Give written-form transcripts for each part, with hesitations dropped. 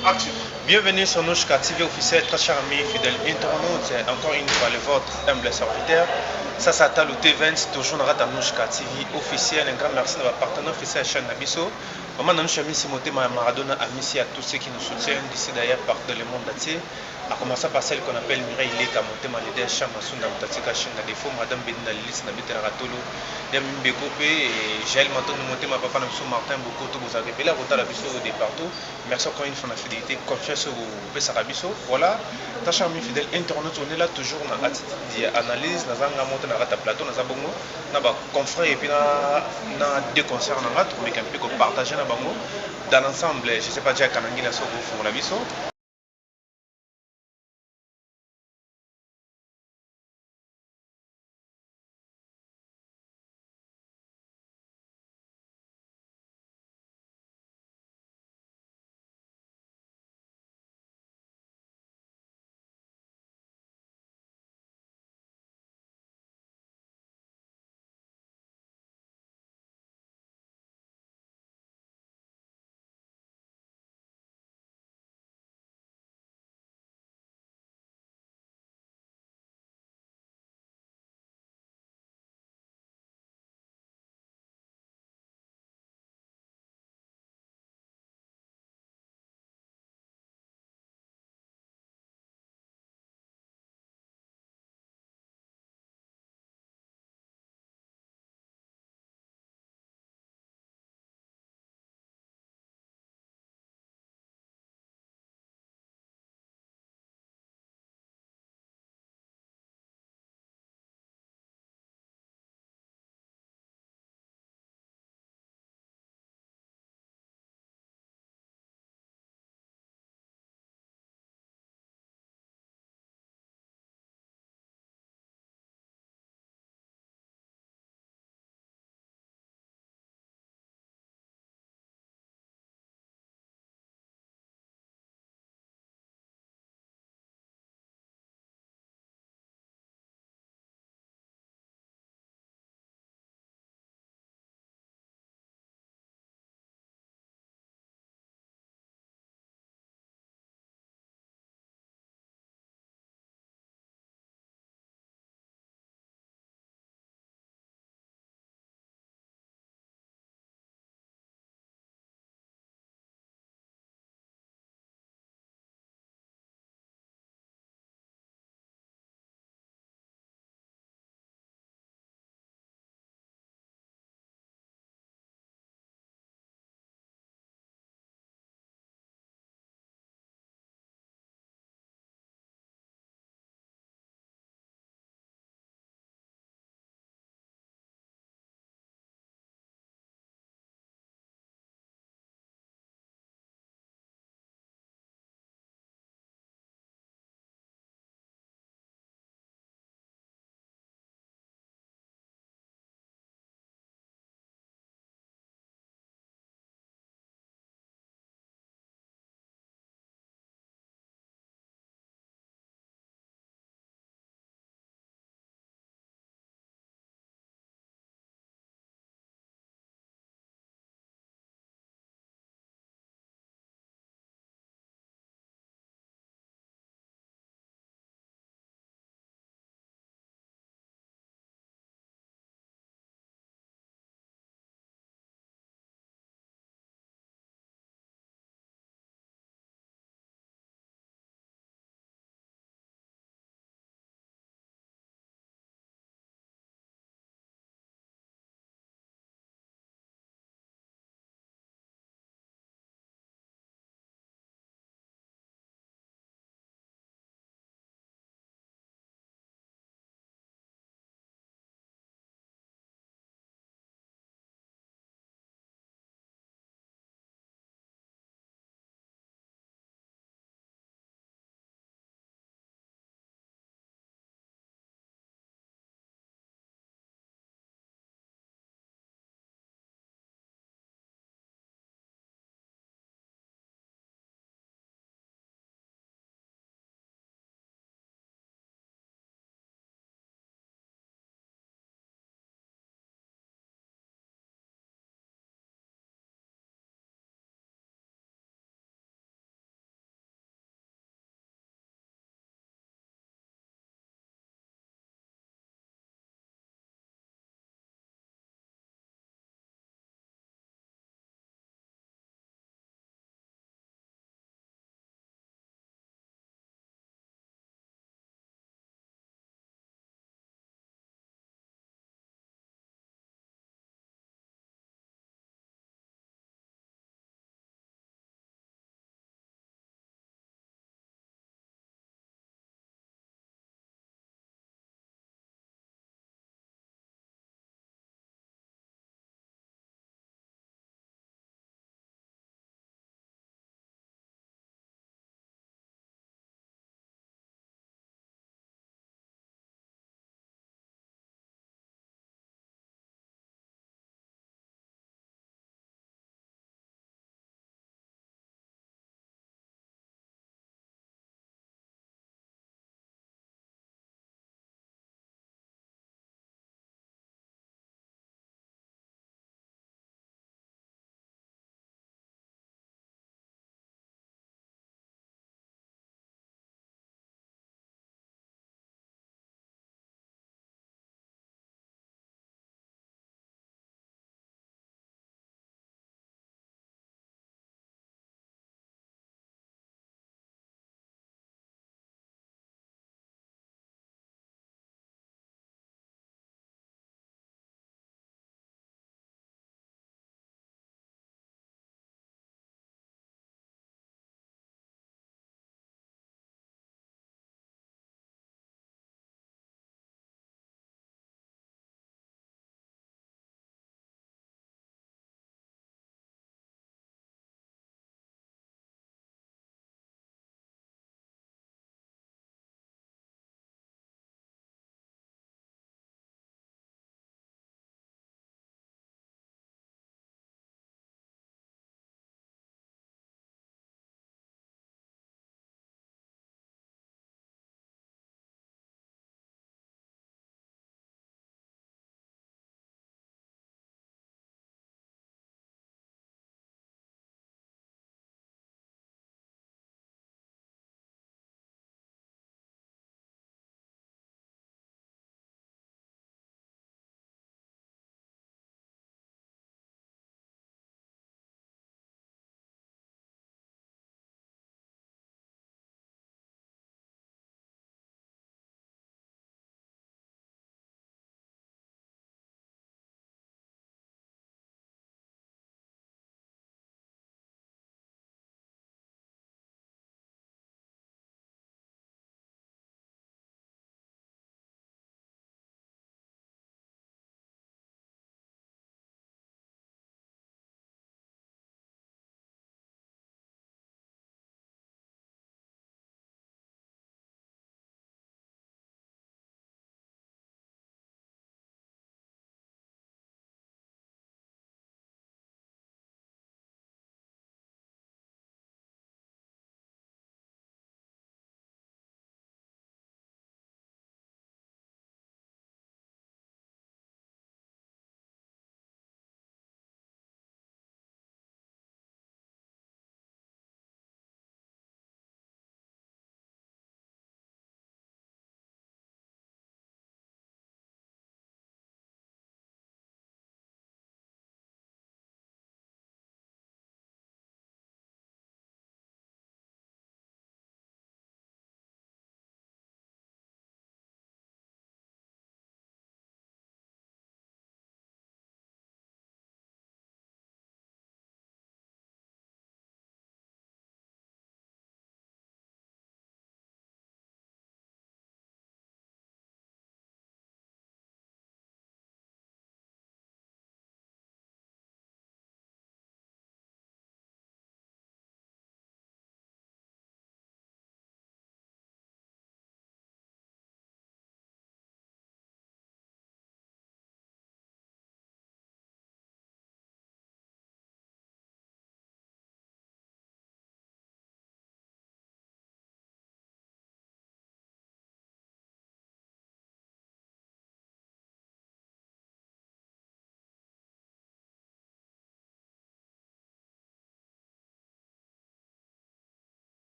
Action. Bienvenue sur Nouchka TV officiel, très chers amis fidèles internautes, encore une fois le vôtre humble serviteur. Ça s'attend au T20, toujours dans la Nouchka TV officiel. Un grand merci de votre partenaire officiel chaîne Nabiso. Maman nous chami Simoté Maradona a mis à tous ceux qui nous soutiennent d'ici d'ailleurs partout dans le monde entier. A commencer par celle qu'on appelle Mireille Leka, Motema Leader Chama Sunda Mutatika Chaîne Défaut, Madame Bedina Lilis Nabitera Ratolo, Dem Bekopé et Jaël Maton Motema Papa Namsou Martin Bokoto, vous avez appelé la Rota la Bisso de partout. Merci encore une fois de la fidélité, confiance au Bessarabiso. Voilà, tâche ami fidèle internaute, on est là toujours dans l'analyse, dans un monté dans la plateau, dans un bongo, dans un confrère et puis dans deux concerts dans l'autre, mais qu'un peu partager dans l'ensemble, je ne sais pas déjà Kanangi la Sogo pour la Bisso.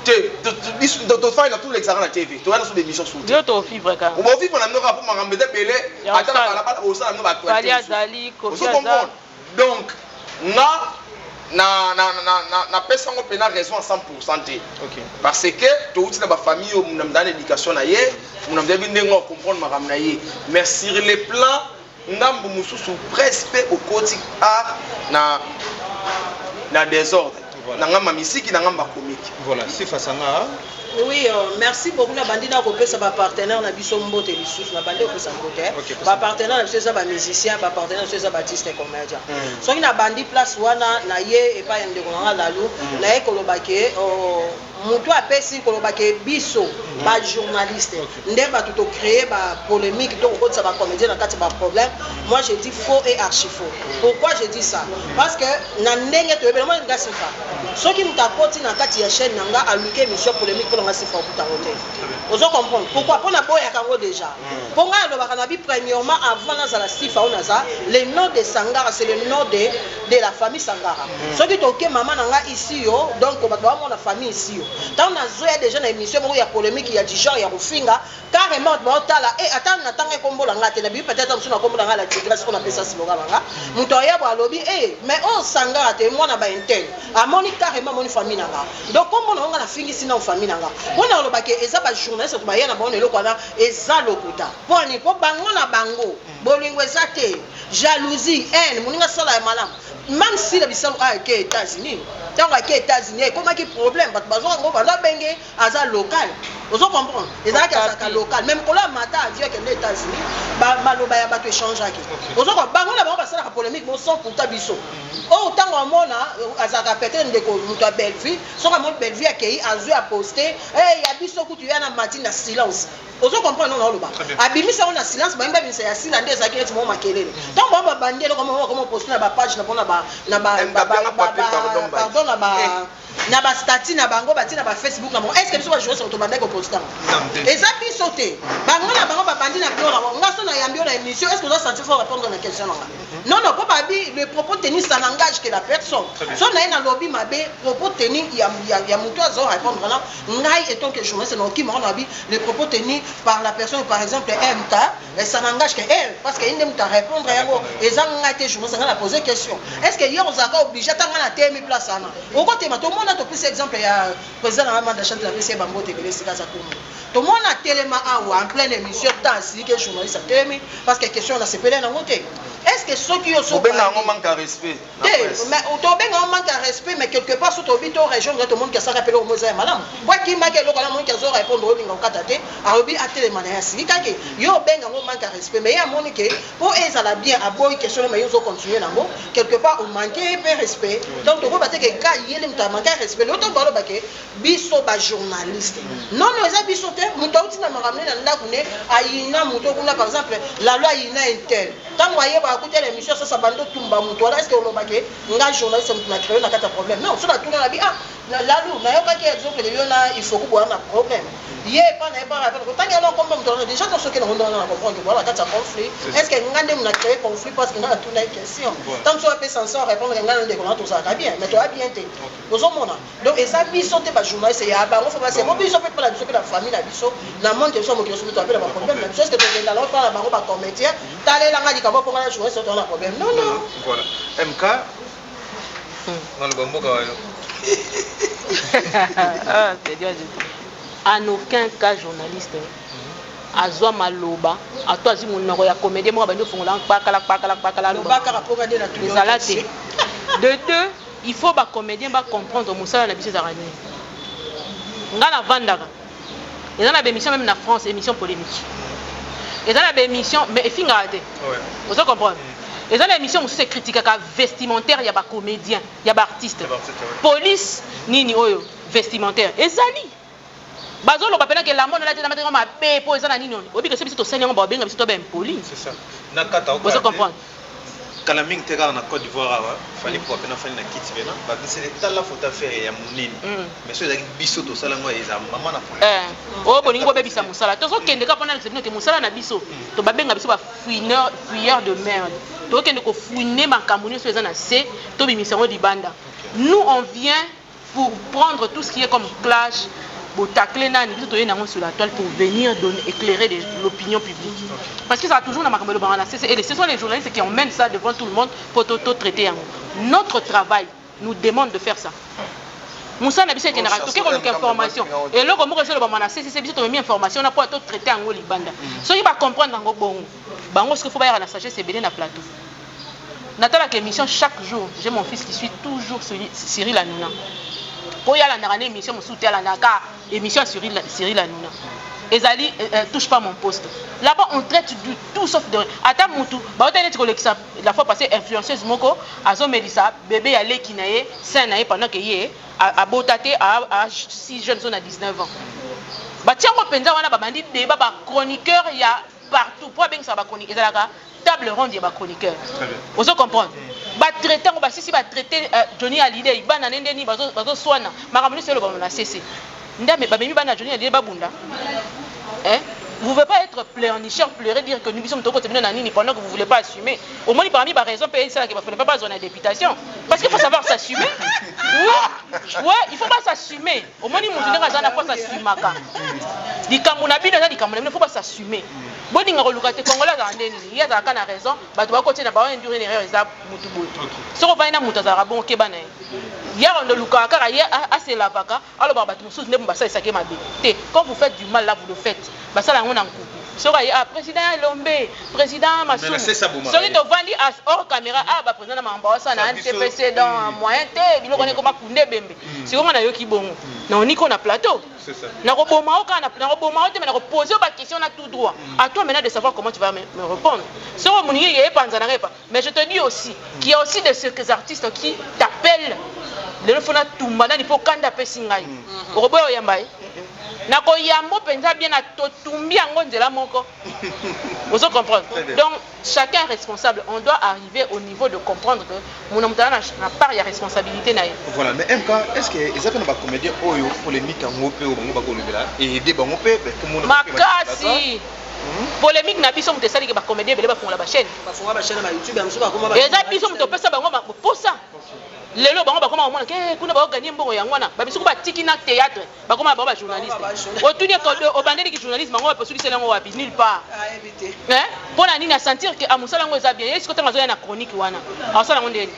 Tu fais dans tous les examens à TV. Tu as des émissions sur TV. Tu as vivre quand même. On va vivre dans le rapport, on va mettre Pelé. Attends, on va parler. Donc, na pesa ngo pena raison à 100%. Parce que tout la famille ou mon dans l'éducation na yé, mon bien ndengo comprendre maram na yé. Mais sur les plans ndambu mususu presque au quotidien na désordre. Na ngamba misiki na ngamba comique. Voilà, c'est fasanga. Oui, merci beaucoup. Na bandi na kopesa ba partenaire na biso mbote lisusu na bandi kopesa mbote. Ba partenaire na biso ba musicien, ba partenaire na biso ba artiste et comédien. So na bandi place wana na ye et pas ndeko na lalu na ye kolobake mutu apesi kolobake biso ba journaliste. Ndeba tout créer ba polémique donc ko ça ba comédien na kati ba problème. Moi je dis faux et archi faux. Pourquoi je dis ça? Parce que na ndenge to ebele moi ngasi fa. So ki mutakoti na kati ya chaîne nanga aluke mission polémique. Vous comprenez pourquoi pour la boya kango déjà. Pour nga lo bakanabi premièrement avant la sifa onaza le nom de Sangara c'est le nom de la famille Sangara. Ce qui toke maman nanga ici yo donc ba doit mon famille ici yo. Tant na zoya déjà na émission il y a polémique il y a du genre il y a rufinga carrément ba tala et attends na tanga kombo la ngate na bi peut-être on kombo la ngala grâce qu'on appelle ça slogan nga. Mutoya ba lobi mais on Sangara te moi na ba intel. Amoni carrément mon famille nanga. Donc comme on nga na fingi sina famille nanga. On a le baquet et ça va journaliste to bayana bon le kwana eza lokuta poni po bango na bango bolingo ezate jalousie haine moninga sala ya malam même si la bisalo a été États-Unis tant que États-Unis comment qui problème parce que bazo ngo bana benge aza local vous comprenez ezaka ka local même ko la mata avion que les États-Unis ba loba ya bato échange aki vous comprenez bango na bango basala ka polémique bon sans pour tabiso oh tant on mona azaka peut-être ndeko muto a Belleville so ka mon Belleville akei azu a poster eh ya biso kutu ya na matin na silence vous comprenez non loba abimisa on na silence ba imba binsa ya silence ndeza ki eti mo makelele tant ba bandelo comment poster na ba page na bona pardon na ba statut na bango bati na ba Facebook na mo est-ce que biso ba jouer sur tomanda ko poster et ça puis sauter bango na bango ba bandi na bio na ngaso na yambio na émission est-ce que vous sentir faut répondre à la question là non pas babi le propos tenu ça n'engage que la personne so na ina lobby mabe propos tenu ya muto azo répondre là ngai étant que journaliste non qui m'a dit le propos tenu par la personne par exemple MTA et ça n'engage que elle parce que inde muta répondre yango et ça ngai te journaliste nga la poser question est-ce que hier on a obligé tanga na temi place ana au côté ma tout le monde a plus exemple il y a président de la chante la PC Bango Tebele Sikaza Komo tout le monde a tellement en pleine émission dans si que journaliste a temi parce que question on a sepelé na ngote est-ce que ceux qui sont ben on manque de respect mais on manque de respect mais quelque part sous tobito région tout le monde qui s'est rappelé au Mozart madame quoi qui m'a que le monde qui a répondre au lingo katate a obi a tellement na si kake yo ben on manque de respect mais il y a monique pour ça la bien à boy question mais ils ont continué nango quelque part on manquait de respect donc on va battre que gars il est manqué respect l'autre balo baké biso ba journaliste non eza biso te muto utina maramne na ndako ne ayina muto kuna par exemple la loi ina intel tant moyen ba écouter l'émission ça bando tumba muto là est-ce que on baké nga journaliste muto na créer na kata problème non sur la tourner la bi la lou na yo kaki exemple de yona il faut ko na problème yé pas na pas rappel tant que non comme muto déjà dans ce que on doit comprendre que voilà kata conflit est-ce que nga ndem na créer conflit parce que nga tourner question tant que tu es censé répondre nga ndeko na to ça bien mais toi bien te donc et ça biso te ba journaliste ya ba on faut passer bon biso fait pas la biso que la famille la biso na monde que so mo ki so to appeler ba problème mais est-ce que tu dans la pas la ba comédien t'aller la ngadi ka ba pour la journaliste on a problème non voilà MK on le bombo ka yo ah c'est Dieu en aucun cas journaliste azwa maloba ato azi monoko ya comédien mo ba ndo fongola pakala loba ka rapport de la tout ezalate de deux il faut ba comédien ba comprendre musala na biso zarani ngana vandaka eza na émission même na France émission polémique eza na émission mais finga raté vous comprenez eza na émission aussi c'est critiquer ka vestimentaire ya ba comédien ya ba artiste police nini oyo vestimentaire ezali bazolo ba pena que la monde la tête na ma pe po eza na nini obi que c'est biso to senya ba benga biso to ben poli c'est ça na kata vous comprenez Kalaming Terra na Côte d'Ivoire fallait pour peine faire na kit bena ba c'est l'état la faute à faire ya munini mais ceux qui biso to sala ngo eza maman na problème oh bolingo bo bebisa musala to so kende ka pona c'est que musala na biso to ba benga biso ba fuyeur de merde to kende ko fouiner makamuni so eza na C to bimisa ngo di banda nous on vient pour prendre tout ce qui est comme clash, pour tacler nani, sur la toile pour venir éclairer l'opinion publique. Parce que ça a toujours dans ma et ce sont les journalistes qui emmènent ça devant tout le monde pour traiter. Notre travail nous demande de faire ça. Moussa n'a pas été information. Et là, comme je c'est bien mis information, on a pas traiter en Libanda. Ceux qui va comprendre en bon, ce qu'il faut faire à la sagesse, c'est bien dans plateau. Nathalie a l'émission chaque jour. J'ai mon fils qui suit toujours Cyril Hanouna. Pour y aller dans une émission, je soutiens la émission Cyril Hanouna. Ezali touche pas mon poste. Là-bas, on traite du tout sauf de rien. Attends, Moutou, la fois passée, influenceuse Moko, Azo Melissa, bébé allé qui naïe, saint naïe pendant qu'il y ait, à Botate, à 6 jeunes zones à 19 ans. Bah, tiens, on pense à un débat, chroniqueur, il y a partout. Pour bien ça, chroniqueur, table ronde, il y a chroniqueur. Vous comprenez? Bah, traiter, si va traiter Johnny Hallyday, il va dans l'Indéni, il va soigner. Ma ramène, c'est le bon, on a cessé. Vous ne pouvez pas être plénicheur, pleurer, dire que nous sommes au côté de Nanini pendant que vous ne voulez pas assumer. Au moins, parmi les raisons, payer ça, qu'il ne faut pas besoin de députation. Parce qu'il faut savoir s'assumer. Oui, il ne faut pas s'assumer. Au moins, il ne faut pas s'assumer. Il ne faut pas s'assumer. Bon, il y a raison, il va continuer à endurer une erreur. Si on va y avoir bon, ok, hier on a Luka assez la vaca alors quand vous faites du mal là vous le faites ça là on en coupe président Lombe président Massou celui to vandi hors caméra président Mamba na NTPC dans moyen té bilo connaît comment kunde bembe si on a yo ki bongo na on a plateau c'est ça na roboma okana na roboma te na poser ba question na tout droit à toi maintenant de savoir comment tu vas me répondre si on moni yé panza na repa mais je te dis aussi qu'il y a aussi des artistes qui t'appellent le fona tumba il faut kanda pesingai roboyo yambai na ko yambo penza bien na totumbi yango nzela moko vous comprenez donc chacun est responsable on doit arriver au niveau de comprendre que mon amtana na part ya responsabilité na voilà mais MK est-ce que ezaka na comédien oyo polémique ngo pe o bango bako lebela et aider bango pe tout le monde makasi polémique na biso mute sali ke ba comédien bele ba fonga ba chaîne na YouTube ya musuba kuma ba eza biso mute pesa bango ba posa lelo bango bakoma omona ke kuna ba gagner mbongo ya ngwana ba biso ko ba tiki na théâtre bakoma ba journaliste otuni ko obandeli ki journaliste bango ba posuli selango wapi nulle part pour na nini sentir que amusala ngo eza bien est-ce que tanga zo na chronique wana asala ngo ndeni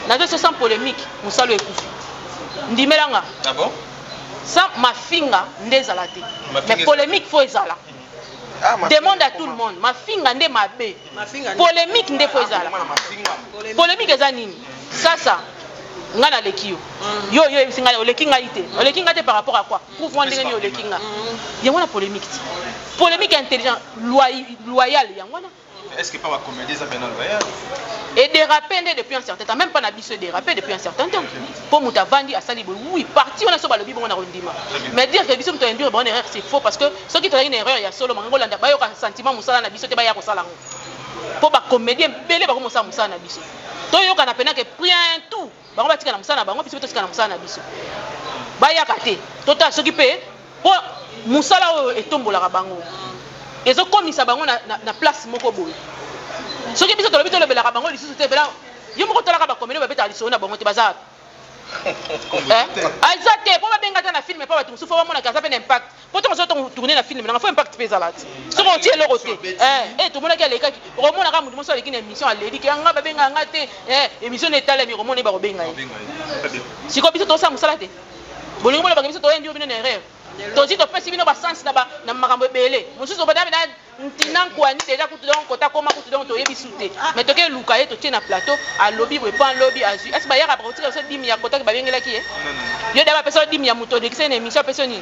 na deux sans polémique musalo ekufi ndimelanga ah bon ça mafinga ndezala te mais polémique faut ezala demande à tout le monde mafinga nde mabe polémique nde faut ezala polémique eza nini sasa ngana lekio yo singa olekinga ite par rapport à quoi pour voir ndenge ni olekinga yango na polémique intelligent loyal yango na est-ce que pas va comédie ça bien loyal et déraper depuis un certain temps même pas na biso déraper depuis un certain temps pour mutavandi asali oui parti on a so ba lobi bon na rondima mais dire que biso muto endure bonne erreur c'est faux parce que ceux qui travaillent une erreur ya solo mango landa ba yo ka sentiment musala na biso te ba ya ko sala ngo pour ba comédien belé ba ko musala na biso to yo kana pena que prien tout bango batika na musala bango biso to tika na musala na biso ba ya kate tota soki pe po musala o etombola ka bango ezo komisa bango na place moko boye soki biso to lobi to lebela ka bango lisusu te bela yo moko tola ka ba comédien ba beta liso na bango te baza azate po ba benga ta na film pa ba tumusu fo ba mona ka ça fait impact po to so tourner na film na fa impact pe za lati so on tie le côté to mona ka le ka o mona ka mutu mo so le kine émission aledi ki nga ba benga nga te émission netale mi romona ba ko benga siko biso to sa musala te bolingo ba biso to endi obino na erreur tozi to pesi bino ba sens na makambo ebele mosusu ba dabe ntina kwani déjà kutu donc kota koma kutu donc to yebi sute mais to ke luka ye to tie na plateau a lobby bo pan lobby azu est-ce ba yaka ba otira so 10 ya kota ba bengela ki yo daba pesa 10 ya muto de kise na émission pesa ni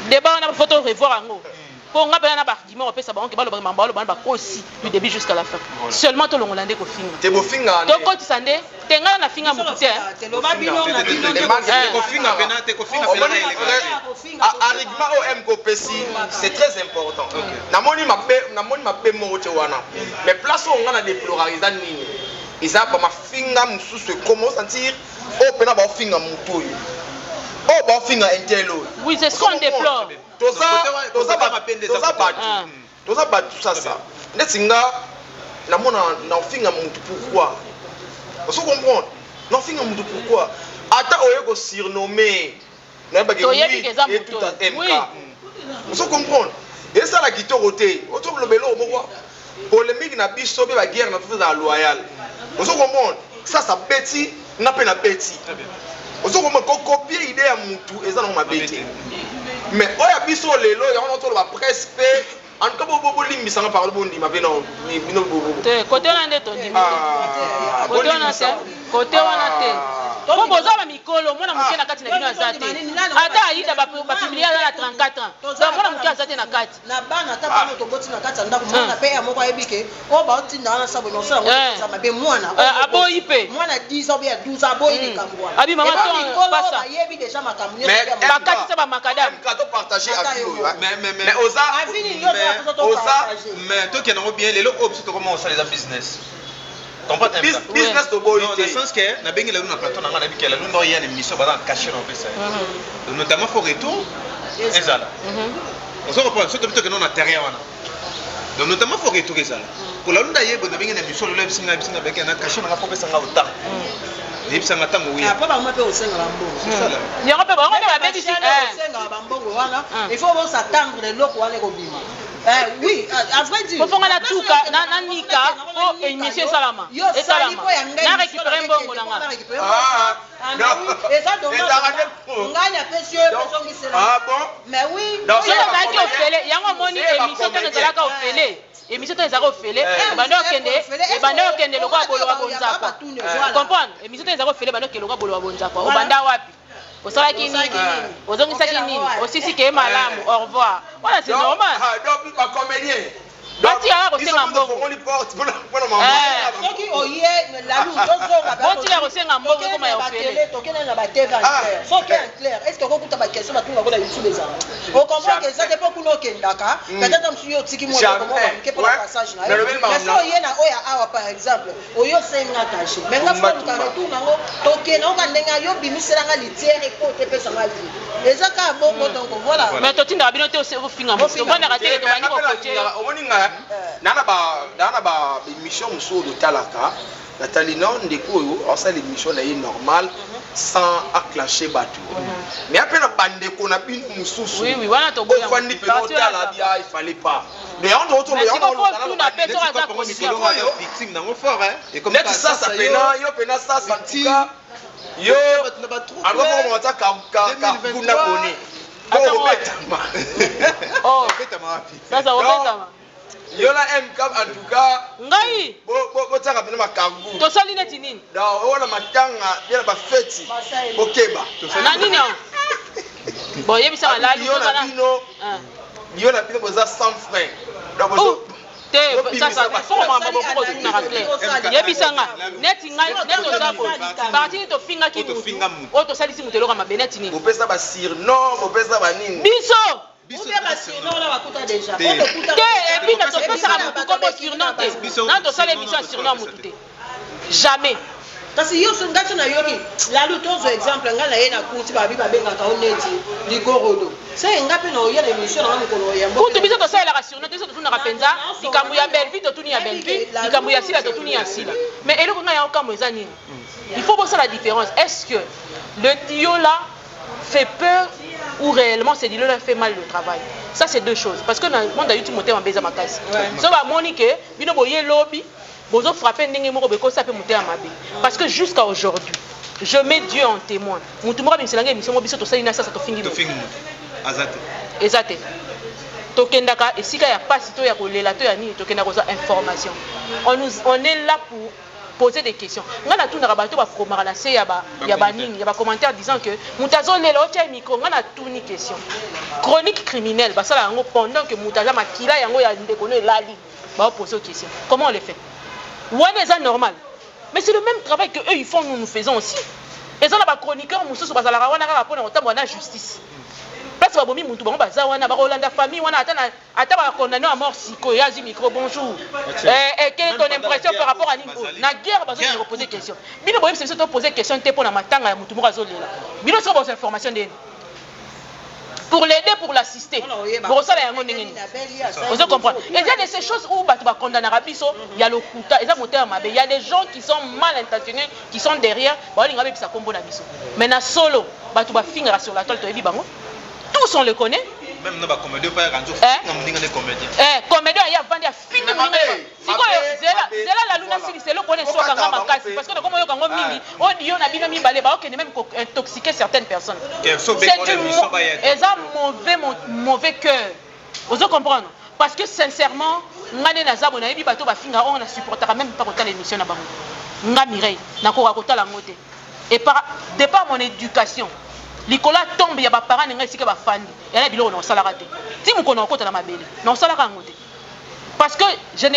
débat na photo revoir ngo pour nga bana ba argument pesa ba on ke ba lo ba mambalo ba kosi du début jusqu'à la fin seulement to lo ngolande ko finga te bo finga to ko tsande tenga na finga mutu te te lo ba bino na bino ko finga penate ko finga argument o m ko pesi c'est très important namoni mabe mo te wana mais place o nga na déploraliser nini isa ba mafinga mususu comment sentir o pena ba finga mutu yo o ba finga entelo oui c'est ce qu'on déplore toza batu sasa neti nga namona na finga mutu pourquoi on se comprend na finga mutu pourquoi ata oyo ko surnommer na ba toyebi ke za et tout à moto oui vous comprenez et ça la kitoko te oto le belo moko polémique na biso be ba guerre na tout za loyal vous comprenez ça petit na pe na petit vous comprenez ko copier idée ya mutu eza na mabete mais oya biso lelo ya on to ba presse pe en tout cas bobo limbisa nga parle bondi ma pe no bino bobo te côté on ande to ndi côté on ande côté wana te po boza ba mikolo mwana moke na kati na bino azate ata aida ba publier na 34 ans donc mwana moke azate na kati na bana ata bana to boti na kati ndako mwana pe ya moko ayebike o ba otinda na sabo no sala ngo mabe mwana aboyi pe mwana 10 ans bien 12 ans aboyi de kambwa abi mama to passa ayebi déjà makamu ba kati ba makadam ka to partager avec mais oza mais toi qui n'ont bien les lots obs comment on ça les business business to boy dans le sens que na bengi la luna plateau na ngana bikela luna ya une mission ba cacher en fait ça notamment pour retour ezala on se reprend surtout que non na terrain wana donc notamment pour retour ezala pour la luna yebo na bengi na mission le bisinga beka na cacher na propre sanga uta ni bisanga tango oui apa ba mpe osenga ba mbongo c'est ça là ni rope ba ngana ba beti osenga ba mbongo wana il faut s'attendre le loko wana ko bima oui, à vrai dire. Faut faire la touka, na nika, faut émission salama. Et salama. Na récupérer mbongo nanga. Et ça donc. Nganya précieux, personne qui c'est là. Ah bon? Mais oui. Donc ça va qui ofele, yango moni émission tena zalaka ofele. Émission tena zalaka ofele, bando kende lokwa bolo wa bonzapa. Comprendre? Émission tena zalaka ofele bando kende lokwa bolo wa bonzapa. Obanda wapi? Osalaki nini? Ozongisaki nini? Osisi ke malamu. Au revoir. Voilà, c'est normal. Donc pas comédien. Bati ala kosenga mbongo. Soki oye la lou tozo boti la kosenga mbongo koma ya ofele. Tokena na ba TV en clair. Soki en clair, est-ce que okuta ba question ba tunga kola YouTube ezala? On comprend que ça dépend kuno kendaka. Peut-être monsieur otiki mo ko pour le passage na. Mais so oye na oya awa par exemple, oyo senga caché. Mais nga fo ka retunga ngo tokena nga ndenga yo bimisela nga litiere ko te pesa nga vie. Ezaka bongo donc voilà. Mais totinda bino te ofinga mo. Tobana raté to bani ko kote. Nana ba émission muso de talaka Nathalie non ndeko oyo ça l'émission na normal sans acclencher batu mais après na bande ko na bino mususu oui wana to boya fandi pe no tala bia il fallait pas mais on doit trouver on na peto aza ko victime nango fort hein et comme ça ça pena yo pena ça en tout cas yo alors comment on ta ka kuna boni oh sasa obetama yola MK en tout cas ngai bo tsaka pena makambu to sali neti nini da wala matanga bila ba feti okeba na nini bon yebisa la yona bino boza sans frein donc te sasa soko mama boko tuna rasle yebisanga neti ngai neto zako parti to finga ki mutu o to salisi mutu loka mabeneti nini opesa ba sir non opesa ba nini biso Déjà. Et puis, notre père sera beaucoup comme surnoté. Non, tu sais l'émission surnoté. Jamais. Parce que yo ngati na yoki la lutozo exemple ngana yena kuti babi babenga ka oneti ligorodo c'est ngapi na oyela émission na mkono yambo kutu biso to sala rassurno to tuna rapenza likambu ya belvi to tuni ya belvi likambu ya sila to tuni ya sila mais eloko nga ya okambo eza nini il faut voir la différence est-ce que le dio là fait peur ou réellement c'est dit là fait mal le travail ça c'est deux choses parce que dans le monde de YouTube monter en beza makasi so ba monique bino boye lobby bozo frapper ndenge moko beko ça peut monter à mabe parce que jusqu'à aujourd'hui je mets Dieu en témoin mutu moko bimiselanga émission mo biso to salina ça to fingi azate to kendaka esika ya passe to ya kolela to ya nini to kendaka za information on est là pour poser des questions ngana tuna rabato ba fromara la se ya ba nini ya ba commentaire disant que mutazo lelo tia micro ngana tuni question chronique criminelle ba sala yango pendant que mutaza makila yango ya ndeko no elali ba poser question comment on le fait ouais c'est normal mais c'est le même travail que eux ils font nous faisons aussi et ça là ba chroniqueur mususu ba sala wana ka pona otambo na justice parce que bomi muntu bango baza wana ba Rolanda famille wana ata ba condamné à mort siko yazi micro bonjour quelle est ton impression par rapport à niveau na guerre bazo me reposer question bino boyem c'est to poser question te pona matanga ya mutu moko azolela bino so ba information de pour l'aider, pour l'assister. Bon, ça, vous comprenez. Il y a de ces choses où tu vas condamner à Bisso, il y a le Kuta, il y a des gens qui sont mal intentionnés, qui sont derrière. Mais na solo, tu vas finir sur la toile, tous on le connaît. Même dans la comédie, pas un jour, comédien. Comédien, il y a vendu à finir. C'est là la luna c'est là qu'on est sur parce que comme on dit on a bien mis balé, on même intoxiquer certaines personnes. C'est un mauvais cœur. Vous comprenez? Parce que sincèrement, ngane na zabo na yebi bato ba finga on a supportera même pas autant l'émission na bango. Nga Mireille na ko rakota la ngote. Et de par mon éducation, likola tombe ya ba parents nga sika ba fandi. Ya na bilo na salaka te. Ti mu ko na kota na mabele. Na salaka ngote. Parce que je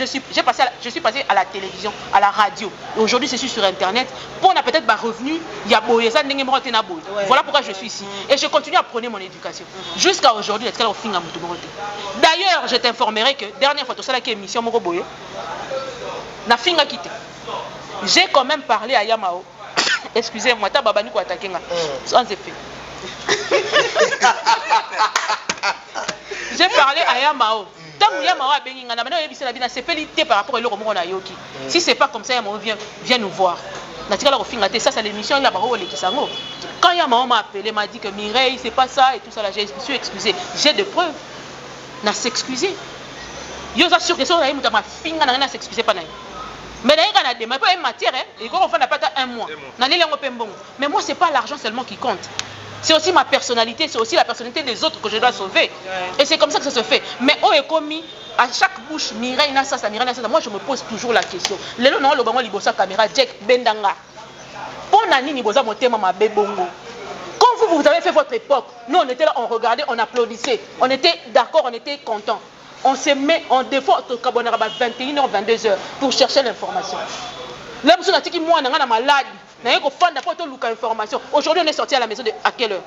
suis passé à la télévision, à la radio. Et aujourd'hui, je suis sur Internet. Pour on a peut-être revenu, il y a voilà pourquoi je suis ici. Et je continue à prôner mon éducation. Jusqu'à aujourd'hui, d'ailleurs, je t'informerai que dernière fois, tout ça, qui est émission Moroboye, na finga quitté. J'ai quand même parlé à Yamao. Excusez-moi, ta babani ko attaquer sans effet. J'ai parlé à Yamao. Par rapport à l'eau. Si c'est pas comme ça, Yamao vient nous voir. Ça, c'est l'émission. Quand Yamao m'a appelé, m'a dit que Mireille, c'est pas ça et tout ça, je me suis excusé. J'ai des preuves. N'a s'excuser. Je suis sûr que ça, n'a s'excuser pas. Mais il y a des matières, et quand on n'a pas un mois. Mais moi, c'est pas l'argent seulement qui compte. C'est aussi ma personnalité, c'est aussi la personnalité des autres que je dois sauver. Et c'est comme ça que ça se fait. Mais on est commis à chaque bouche, Mireille Nassa, Mireille Nassa. Moi, je me pose toujours la question. Lelo non le bango libosa caméra Jack Bendanga. On a ni libosa mon thème ma bébongo. Quand vous avez fait votre époque, nous on était là, on regardait, on applaudissait, on était d'accord, on était content. On se met en défaut au Cabonara 21h, 22h pour chercher l'information. Là, vous avez dit que moi, on a malade. Aujourd'hui, on est sorti à la maison à quelle heure?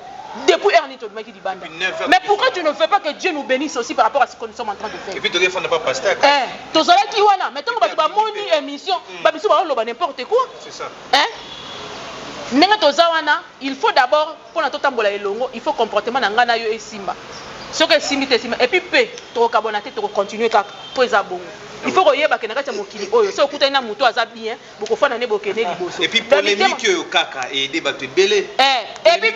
Depuis Ernie, tu dis banda. Mais pourquoi tu ne fais pas que Dieu nous bénisse aussi par rapport à ce que nous sommes en train de faire? Et puis, tu ne pas pasteur. Tu as dit, voilà, maintenant, tu vas moni émission, tu vas n'importe quoi. C'est ça. Il faut d'abord, pour la totambola et longo, il faut comportement d'angana yo et simba. Ce que simba et puis peu, tu vas carbonater, tu vas continuer à poser bon. Il faut que tu aies mokili oyo so kuta ina muto aza bien boko fana ne bokene liboso et puis polémique au kaka et débat belé et puis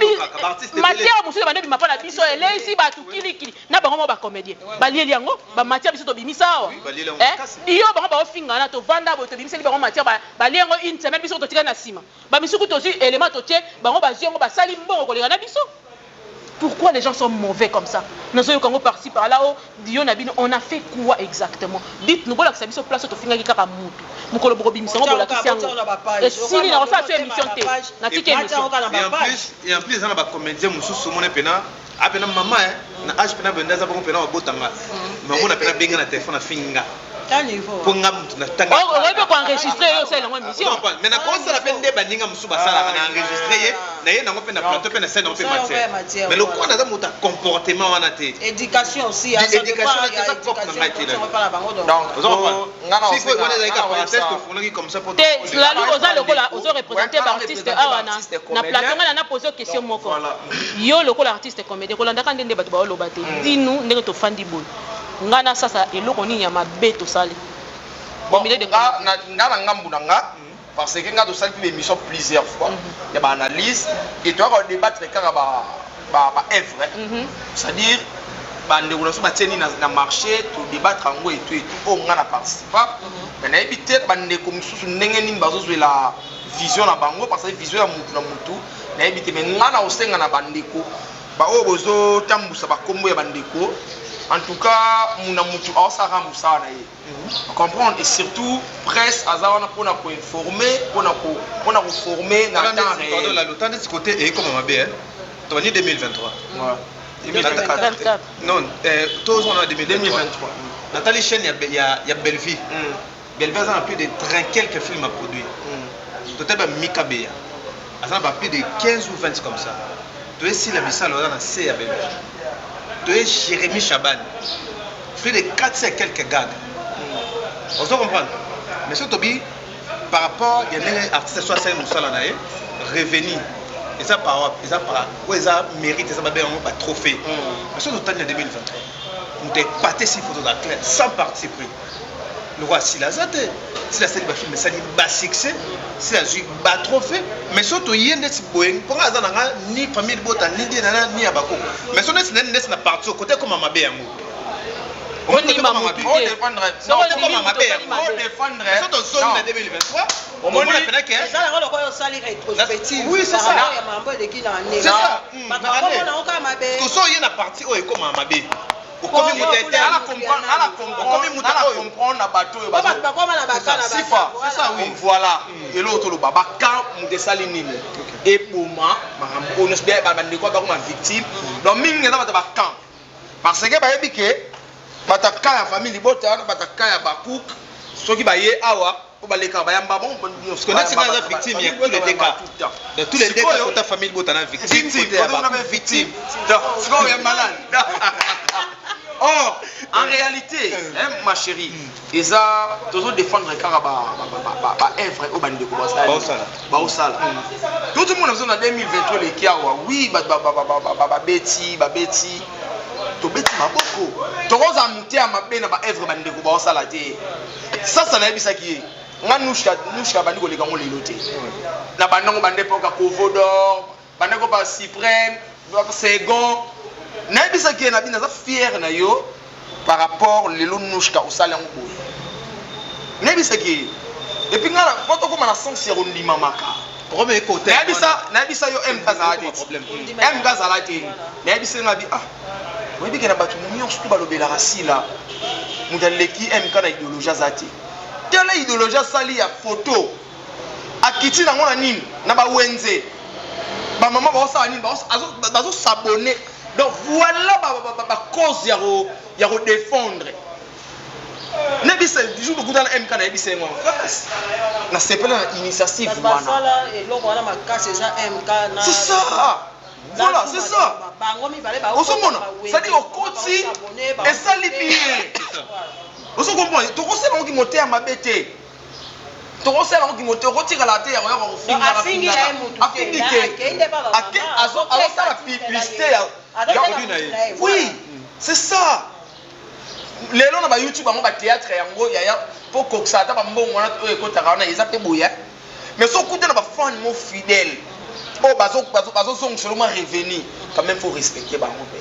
matière musu bande bima pana biso ele ici batu kili na bango ba comédien balieli yango ba matière biso to bimisa awa iyo bango ba ofinga na to vanda bo to bimisa li bango matière balieli yango une semaine biso to tika na sima ba misuku to si élément to tie bango ba ziango ba sali mbongo ko lenga na biso. Pourquoi les gens sont mauvais comme ça? Nous sommes Congo par-ci par-là, on a fait quoi exactement? Dites-nous, voilà que ça mise place au final qui a moutou. Nous collaborons bien, nous voilà qui et si nous avons fait une émission T, et en plus, on a des comédiens, nous sommes mon épena, à peine maman, na âge pena bendaza pour pena au botanga, mais on a pena bien na téléphone à finga. Pour nga mutu na tanga. On peut enregistrer aussi la émission. Mais na comment ça la peine de baninga musuba sala na enregistrer na ye na ngo pena plateau pena scène on fait matière. Mais le quoi na muta comportement wana te. Éducation aussi, éducation ça faut que na été là. Donc si faut on est dans parenthèse que fona comme ça pour la loi oza lokola ozo représenter l'artiste awana na plateau na poser question moko. Yo lokola artiste comédien kolanda ka ndende bato ba oloba te. Dis-nous ndenge to fandi boy. Ngana sasa eloko nini ya mabe to sali bon nga na ngambu na nga parce que nga to sali une émission plusieurs fois il y a ba analyse et tu vas débattre kaka ba œuvre c'est-à-dire ba ndeko na so ba tieni na marché to débattre ngo et tout o nga na participa mais na ebité ba ndeko mususu ndenge nini bazo la vision na bango parce que vision ya mutu na mutu na ebité mais nga na osenga na ba ndeko ba o bozo tambusa ba kombo ya ba ndeko. En tout cas, mon amour, ça ramoussa comprendre et surtout presse azana pour informer, pour former dans le temps réel. Le temps de ce côté est comme ma bien. Tu vas dire 2023. Ouais. 2024. Non, tous on a 2023. Nathalie Chen, il y a Belleville. Belleville a plus de 30 quelques films à produire. Peut-être Mika Beya. Azana pas plus de 15 ou 20 comme ça. Tu es si la mission là dans C à Belleville. Tu es Jérémy Chaban, plus de 400 et quelques gags. On se comprend. Mais ce Tobi, par rapport, il y a des artistes qui sont revenu eza par eza mérite eza babe yango ba trophée parce que totali na 2023 muté paté si photo da clair sans parti pris le roi Silazate si la série ba film ça dit ba succès si la joué ba trophée mais surtout yende si boeng pour nga nanga ni famille bota ni dina ni abako mais son net na parti côté comme mabe yango on défendre surtout zone de 2023 au moins la pena que oui c'est ça c'est ça tout ça y na parti o comme mabe okomi mutete ala comprendre na bato yo bato sifa c'est ça oui voilà et l'autre le baba quand mutesali nini et boma makambo on se bien ba ndeko ba comme victime donc mingi na bato ba quand parce que ba yebike bataka ya famille bota bataka ya bakouk soki ba ye awa po baleka ba yamba bon parce que neti na victime ya tous les cas de tous les cas pour ta famille bota na victime on a victime donc c'est ya malade. Or, en réalité, ma chérie, ils ont toujours défendre Karaba, œuvre au bande de Baosala. Tout le monde a besoin en 2023 les Kiawa. Oui, Betty, to Betty Maboko. Tu vas monter à ma peine à œuvre bande de Baosala. Ça n'a pas qui est. Nous bandi ko le gango liloté. Na bandango bande poka Kovodor, bandango ba Cyprème, Segon. Nabisa qui na bina za fier na yo par rapport les lunushka au salaire ngo. Nabisa qui et puis ngala photo comme na sincère ndi mamaka. Premier côté. Nabisa yo M Gazalati. M Gazalati. Nabisa ngabi ah. Webi kana batu nyonso to balobela rasila. Mudaleki M kana idéologie zati. Quelle idéologie sali ya photo? Akiti na ngona nini na ba wenze. Ba maman ba osala nini bazo s'abonner. Donc voilà la cause il y a défendre. Nebisa du jour où dans la MK na ebisa ngo. Na sepela initiative wana. C'est ça. Voilà, c'est ça. Osomona, ça dit au côté et ça libéré. Oso comprend, to conseil on qui monter à ma bête. To conseil on qui monter retirer la terre, on va finir la publicité. Oui, c'est ça. Les gens dans YouTube, on va théâtre, il y a pour que ça tape un bon moment, ils appellent bouillir. Mais son côté, on va faire un mot fidèle. Oh, bazo sont seulement revenus. Quand même, faut respecter bah mon père.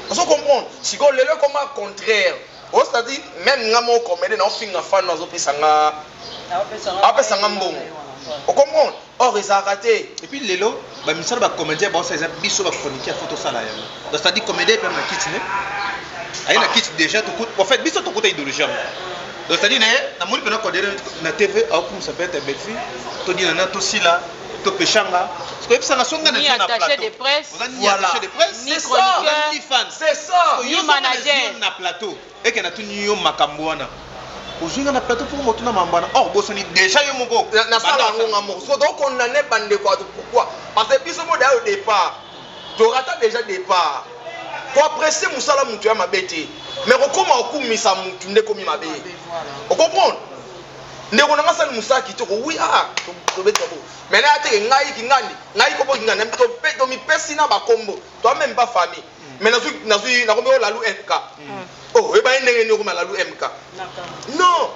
Parce qu'on comprend. Si on le comment contraire, c'est-à-dire même ngamo comédie, on finit en fan, on a sanga. Après sanga bon. On comprend. Or ils ont raté. Et puis les lots, bah misal ba comédien, bah ça ils ont biso ba chroniquer photo ça là. Donc c'est-à-dire comédien peut na kit né. Aïe na kit déjà tout coup. En fait biso tout côté idéologie. Donc c'est-à-dire na moni pena ko na TV au comme ça peut être belle fille. To dit na to si là. Pechanga parce que ça na songa na attaché de presse voilà c'est ça c'est ça ni manager na plateau et que na tuni yo makambo wana ozinga na plateau pour motuna mambana or bosoni déjà yo moko na sala ngonga moko so donc on en est bandé quoi pourquoi parce que biso mo au départ tu rata déjà départ pour apprécier musala mutu ya mabete mais okoma okumisa mutu nde komi mabe on comprend ndeko nanga sali musaki to oui ah to beta bo mais là te ngai kingani ko bo kingani to mi pesina ba kombo to même pas famille mais na kombe o lalu MK oh e ba ndenge ni ko ma lalu MK non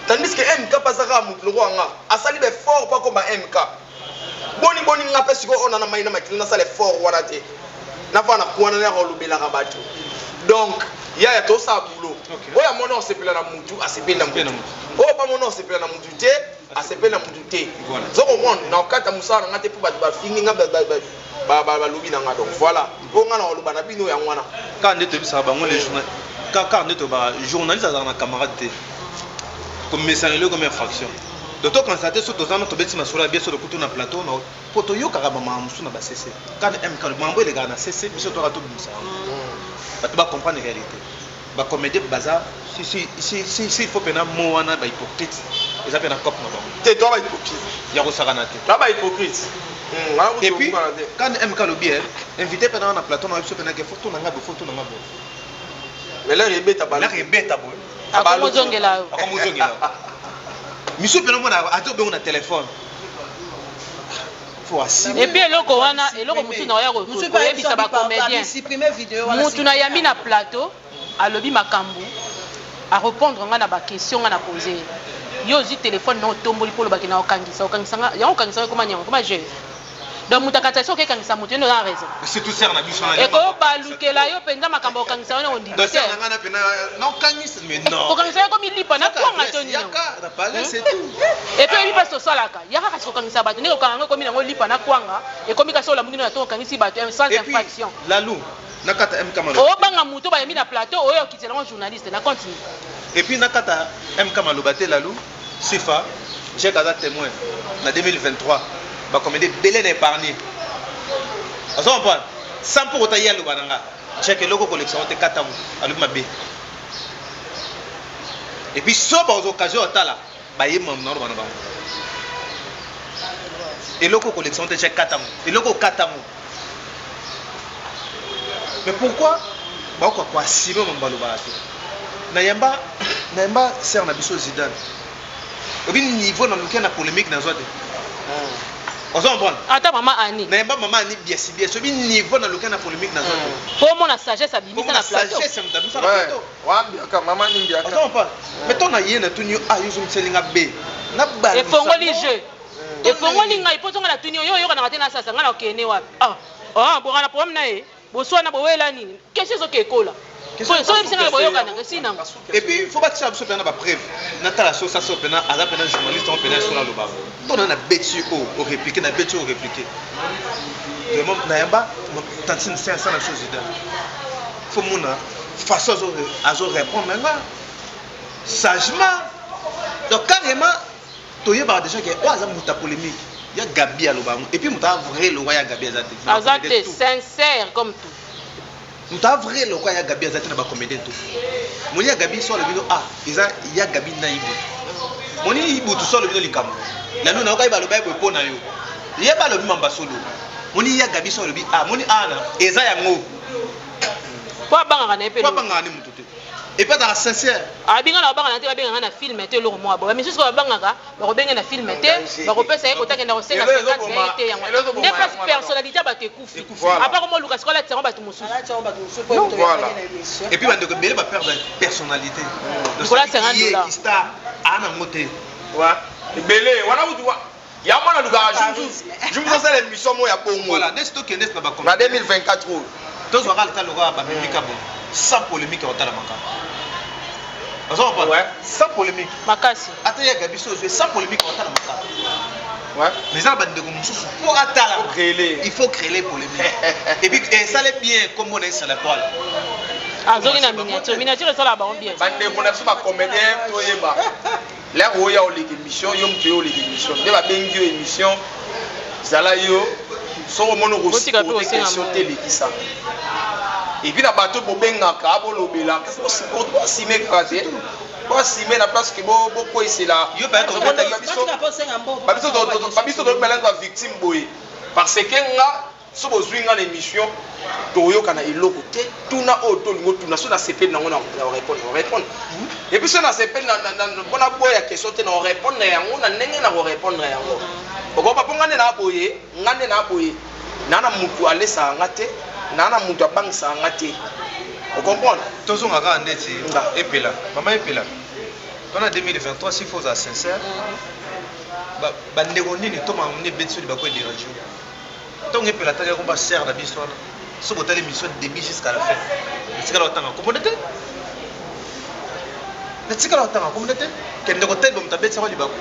tandis que MK pasaka mutu lo nga asali be fort pas comme MK boni nga pesiko ona na maina makilina sale fort wana te na fa na kuana na ko lubela ka batu donc ya to sa boulot oya mona on sepela na mutu asepela mutu oh pas mon nom c'est plein d'amour du thé à c'est plein d'amour du thé zo comprendre na okata musala nga te pour ba fingi nga ba lobi na nga donc voilà po nga na loba na bino ya ngwana quand ndeto bisa ba ngole journal quand ndeto ba journaliste za na camarade te comme message le comme infraction donc to constater so to zana to beti masura bien sur le couteau na plateau na poto yo ka ba mamusu na ba cc quand MK le mambo le gars na cc biso to rato bimisa ba to ba comprendre la réalité ba comédie bazar si il faut pena mo wana ba hypocrite ils appellent un cop na ba te toi ba hypocrite ya ko sakana te là ba hypocrite et puis quand MK le bien invité pena na plateau na biso pena ke photo na nga bo mais là rebeta bo akomozongela miso pena mo na ato be na téléphone faut assumer. Et puis eloko wana eloko mutu na ya ko yebisa ba comédien mutu na yami na plateau alobi makambo a répondre nga na ba question nga na poser yo zi téléphone na tomboli polo bakina okangisa nga ya okangisa ko manya ko ma je donc mutu akata so okangisa mutu no na raison c'est tout ça na biso na e ko balukela yo penza makambo okangisa wana on dit donc ça nga na pena non kangisa mais non okangisa ko milipa na kwa ngatoni yaka na parler c'est tout et puis il passe ça là ka yaka kasi okangisa bato ne okanga ko mina ngo lipa na kwanga e komi ka so la mungino na to okangisi bato sans infraction Lalou nakata MK Maloba o banga mutu ba yemi na plateau oyo kitela ngo journaliste na continue et puis nakata MK Maloba te Lalou Sifa j'ai kaza témoin na 2023 ba comédie belé d'épargner on comprend sans pour autant yalo bananga check loko collection te katamu alu mabe et puis so ba occasion tala ba yema nord bananga et loko collection te check katamu et loko katamu mais pourquoi ba quoi sibo mbalo ba te na yamba ser na biso Zidane obi niveau na lukia na polémique na zote on s'en prend ata mama ani na yamba mama ani bien si bien so bi niveau na lukia na polémique na zote pour mon sagesse abimisa na plateau sagesse mtabisa na plateau wa biaka mama ni biaka on s'en prend mais ton na yena tuni a yuzo mtselinga b na ba e fongoli jeu e fongoli ngai poto ngala tuni yo yoka na tena sasa ngala okene wapi bo na problème na e bo swana bo wela nini question zo ke kola so bisanga boyoka na sina et puis faut pas que ça soit pas preuve natala so ça soit pena ala pena journaliste on pena sur la loba ton na beti o répliquer na beti o répliquer vraiment na yamba tantine c'est ça la chose dedans faut mona façon azo répondre maintenant sagement donc carrément toyeba déjà que oaza muta polémique ya Gabi aloba et puis muta vrai le roi ya Gabi azate sincère comme tout muta vrai le roi ya Gabi azate na ba comédien tout moni ya Gabi so le bino iza ya Gabi na ibu moni ibu tout so le bino likambo na no na ka iba lo ba ibu po na yo ye ba lo bi mamba solo moni ya Gabi so le bi moni ana eza ya ngo kwa banga na epelo kwa banga ni mutu te et pas dans sincère abinga na banga na te babinga na film te lo mo abo mais juste ko banga ka ba ko benga na film te ba ko pesa ko ta kenda ko sena sena te yango ne pas personnalité ba te kufi à part mo Lucas ko la tsama ba tu musu et puis bande ko bele ba perdre personnalité ko la tsanga ndula qui star ana moté wa bele wana utu wa ya mwana luka je vous enseigne l'émission mo ya bongo voilà next to kenes na ba na 2024 tous on va le temps ba mimika bon sans polémique on tala maka on va pas sans polémique makasi ata ya Gabi so sans polémique on tala maka ouais mais ça bande ko mususu pour atala il faut créer les polémiques et puis ça les bien comme on est sur la toile azongi na miniature ça là ba bien bande ko na so ba comédien to yeba là où ya o les émissions yo mpe o les émissions de ba bengi émission zala yo so mono ko question télé qui ça et puis na bateau bobengaka bolobela qu'est-ce que c'est simer kate bo simer na place que bo ko isela yo ba to babiso to bela ba victime boy parce que nga so bozwinga na émission toyoka na eloko te tuna auto lingo tuna so na CP nango na répondre et puis so na CP na bona boya question te na répondre yango na ndenge na répondre yango oko paponga na boye ngane na boye nana mutu alesa ngate nana mutu abangisa ngate o comprendre tozonga ka ndeti epela mama epela pendant 2023 s'il faut être sincère ba ndeko nini to mamne betso ba ko déranger donc epela ta ko ba serre na biso na so botale mission de début jusqu'à la fin c'est quand on comprendre te c'est quand on comprendre te kende ko tebe mutabetsa ko libako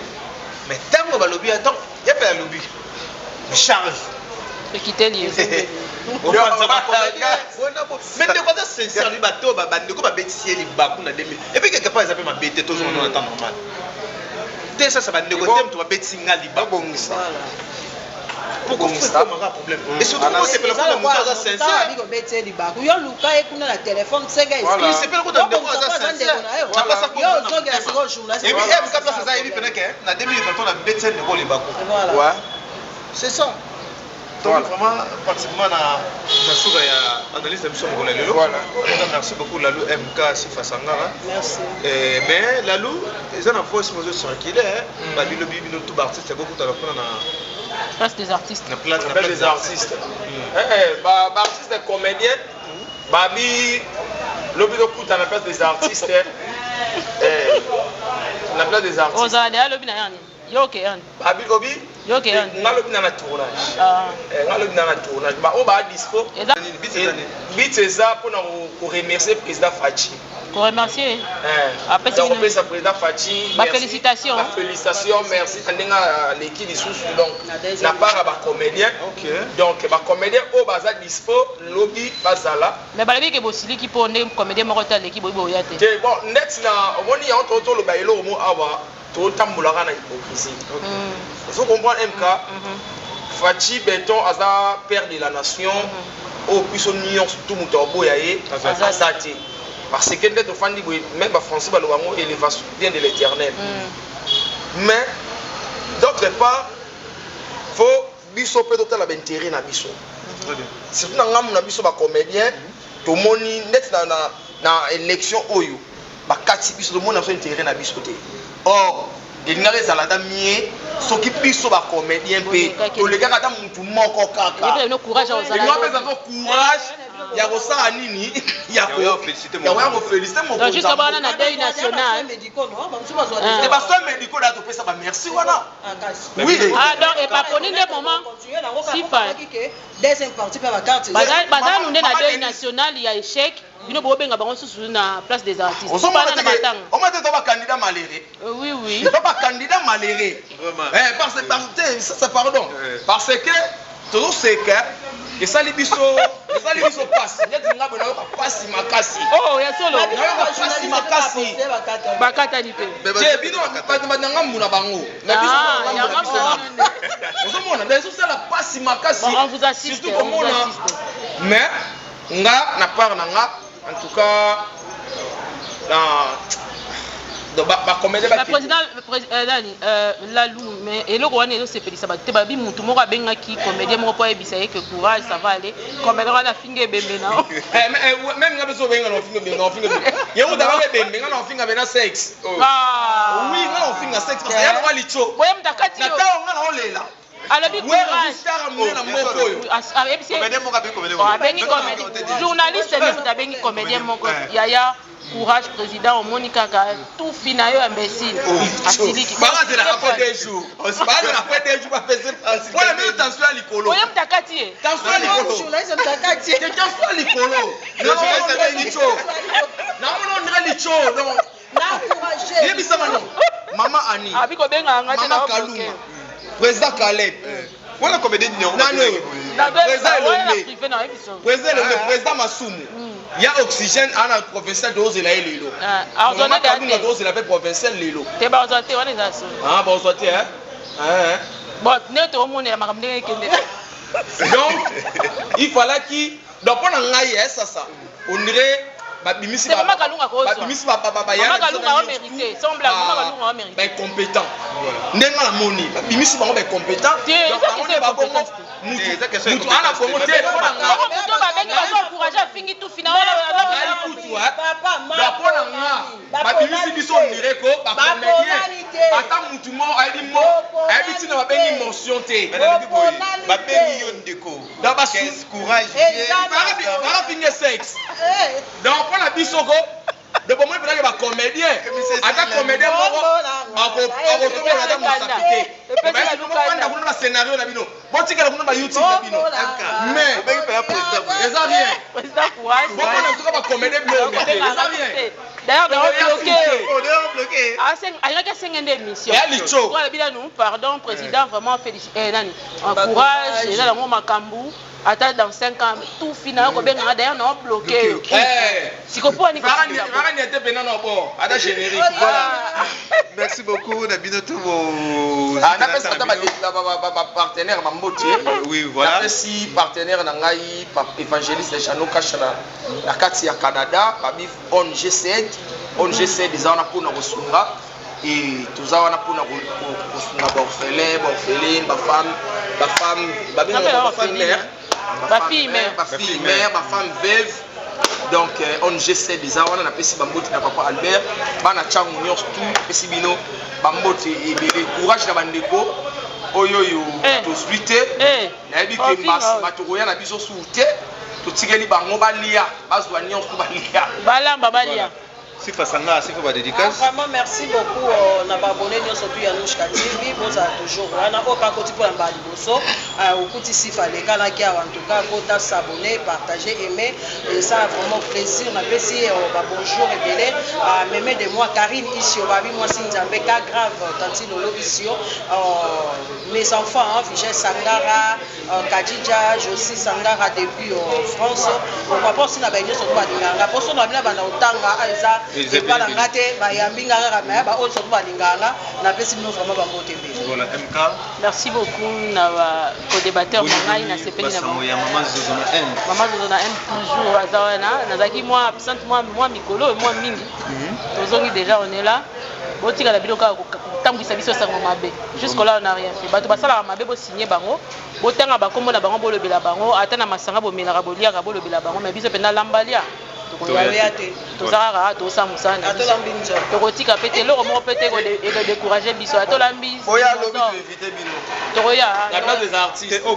mais tango ba lobby attends epela lobby charge quitter les mais de quoi ça sincère lui bateau bande ko ba betisie li baku na 2000 et puis quelque part ils appellent ma bête tous on entend normal dès ça bande ko tem to ba betinga li baku pourquoi c'est comme un problème et surtout quand c'est pour la montage ça sincère biko bete li baku yo luka e kuna na téléphone sega il c'est pas ko dans de quoi ça sincère ça passe à yo zoga ya siko journaliste et puis même quand ça ça il peut que na 2023 on a betin de li baku ouais c'est ça. Donc vraiment, pratiquement, na souga ya analyse de mission ngolelo. Voilà. Merci beaucoup Lalou MK Sifa Sangara. Merci. Mais Lalou, ils ont une force mozo circulaire. Ba bilobi bino tout artiste beaucoup ta na Place des artistes. La place des artistes. Artistes et comédiens. Babi, l'objet de coûte à la place des artistes. La place des artistes. Aux allées, l'objet n'a rien. Yoke Anne. Babi, Obi. Yoke Anne. Nga l'objet dans la tournage. Nga l'objet dans la tournage. Bah, on va dispo. Bit c'est ça pour nous remercier le président Fachi. Pour remercier. Après, c'est le président Fachi. Félicitations. Félicitations, merci. L'équipe sous donc la part à comédien. Donc, les comédiens au bazar dispo, lobby bazala. Mais balbi que bossili qui pour ne comédien mortel l'équipe boy boyate. Bon, net na on y entre autres le bailo mo awa to tambulaka na hypocrisie. Vous comprenez MK? Fachi Béton aza père de la nation. Au plus on y tout mutobo yaé azati. Parce que net offandi même ba français ba lobango élévation bien de l'éternel. Mais d'autre part faut biso peut total la intérêt na biso. Surtout na ngamu na biso ba comédien to moni net na élection oyo ba kati biso to moni na intérêt na biso te. Or ngare zalada mie soki biso ba comédien pe to le gars ata mutu moko kaka. Il y a courage aux allez. Il y a courage. Ya kosala nini ya ko féliciter mon donc juste avant na deuil national et ba soins médicaux là to pesa ba merci wana oui donc et pas poni des moments si fa deuxième partie par la carte bazana nous na deuil national il y a échec bino bo benga bango susu na place des artistes on pas na matanga on m'a dit to ba candidat malheureux oui to ba candidat malheureux vraiment parce pardon parce que tout c'est que et ça les biso passe net nga bona ko passe makasi oh ya solo passe makasi bakata ni pe je bino nga muna bango na biso on mona dans ça la passe makasi on vous assiste surtout comme mais nga na part na nga en tout cas la président Lalou mais eloko wana ezo sepelisa bato te babi mutu moko abengaki comédien moko po ayebisa ye que courage ça va aller comédien wana finga ebembe nao même nga beso benga na finga yego daba ebembe nga na finga bena sex oui nga na finga sex parce que ya na licho boye mtakati na tawo nga na olela alobi journaliste ne mutu abengi comédien moko yaya courage président omoni kaka tout fina yo imbécile asiliki après 2 jours après 2 jours apesa voilà même tension à likolo oye mtakati ye tension à likolo journaliste mtakati ye tension à likolo na licho donc na encourager yebisa mano mama Ani abiko benga ngati na Kaluma président Caleb voilà comédien non président Masumu il y a oxygène à la provinciale de Ozela et Lilo. Ah, on a dit que la provinciale Lilo. T'es pas sorti, on est à ça. Ah, bon sorti hein. Bon, n'est au monde la maramne donc il fallait qui donc on a ngaye ça on dirait babimisi ba babimisi ba ya Kalunga a mérité semble Kalunga a mérité ba compétent ndenga la moni babimisi ba compétent donc on va bongo mutu ana bongo te ba bengi ba encourager fingi tout finalement papa nga babimisi biso ndire ko ba comédien ata mutu mo ayi mo ayi tina ba bengi mention te ba bengi yo ndeko da ba courage ba fingi sex donc on a bisoko de bon moi peut-être ba comédien ata comédien moko ako ata musapité mais je me prends dans le scénario na bino botika na ba YouTube na bino mais ça vient président courage bon on a tout ba comédien ça vient d'ailleurs bloqué alors que c'est une émission voilà bien nous pardon président vraiment féliciter nani encourage et là ngoma makambu attends dans 5 ans tout final ko benga d'ailleurs non bloqué sikopo ni varani était pendant no bord ada générique voilà merci beaucoup Nabino Tobo na pesa ba partenaire mambotie oui voilà na si partenaire na ngai évangéliste Chano Kachana na kati ya Canada babi on G7 déjà on a pour na kosunga et tout ça on a pour na kosunga ba orphelin ba femme ba fille mère ba femme veuve donc on G7 déjà on a pesi bamboti na papa Albert bana changu nyos tout pesi bino bamboti ebele courage na bandeko oyo tozwi te nayebi ke bato koya na biso suku te totikeli bango balia bazwa nyonso balia balamba balia Sifa Sanga, Sifa ba dédicace. Vraiment merci beaucoup na ba abonné nyonso tu ya Nushka TV boza toujours wana o pa koti pour la liboso okuti Sifa le kana ki en tout cas kota s'abonner partager aimer et ça vraiment plaisir na pesi ba bonjour et belé mémé de moi Karine ici babi moi Sinzambe ka grave tanti lolo ici mes enfants Vigel Sangara Kadija Josi Sangara depuis France pourquoi pas si na ba nyonso ba dinganga poso na bina bana otanga aiza pas la raté bayambi nganga mais ba autre surtout balinganga na pesi bino vraiment ba mbote mbé. Voilà MK. Merci beaucoup na co-débatteur mongai na sepeli na maman Zozona M. Maman Zozona M toujours azawana nazaki moi absente moi mikolo moi mingi. Tozongi déjà on est là. Botika la biloka tambwisa biso sango mabe. Jusque là on n'a rien fait. Bato basala mabe bo signer bango. Botanga bakombo na bango bolobela bango atana masanga bo melaka boliaka bolobela bango mais biso pena lambalia. Tozara tosamusana tokotika pete eloko moko pete ekodecourage biso atolambi tokoya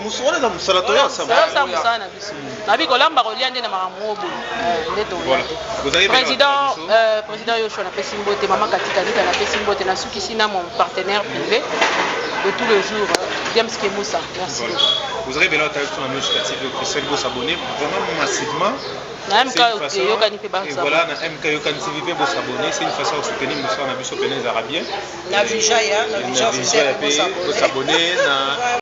muswana za musala toyosamusana na biso nabi kolamba kolia nde na makambo obo nde toya président Yoshua napesi mbote mama Katikanika napesi mbote nasukisi na mon partenaire privé de tous les jours James Kemusa merci vous avez bien entendu sur la Nushka TV officiel vous s'abonner vraiment massivement. Na MK Yokani pe ba et voilà na MK Yokani TV pe s'abonner c'est une façon de soutenir monsieur na biso penez arabien na Vijaya officiel vous s'abonner na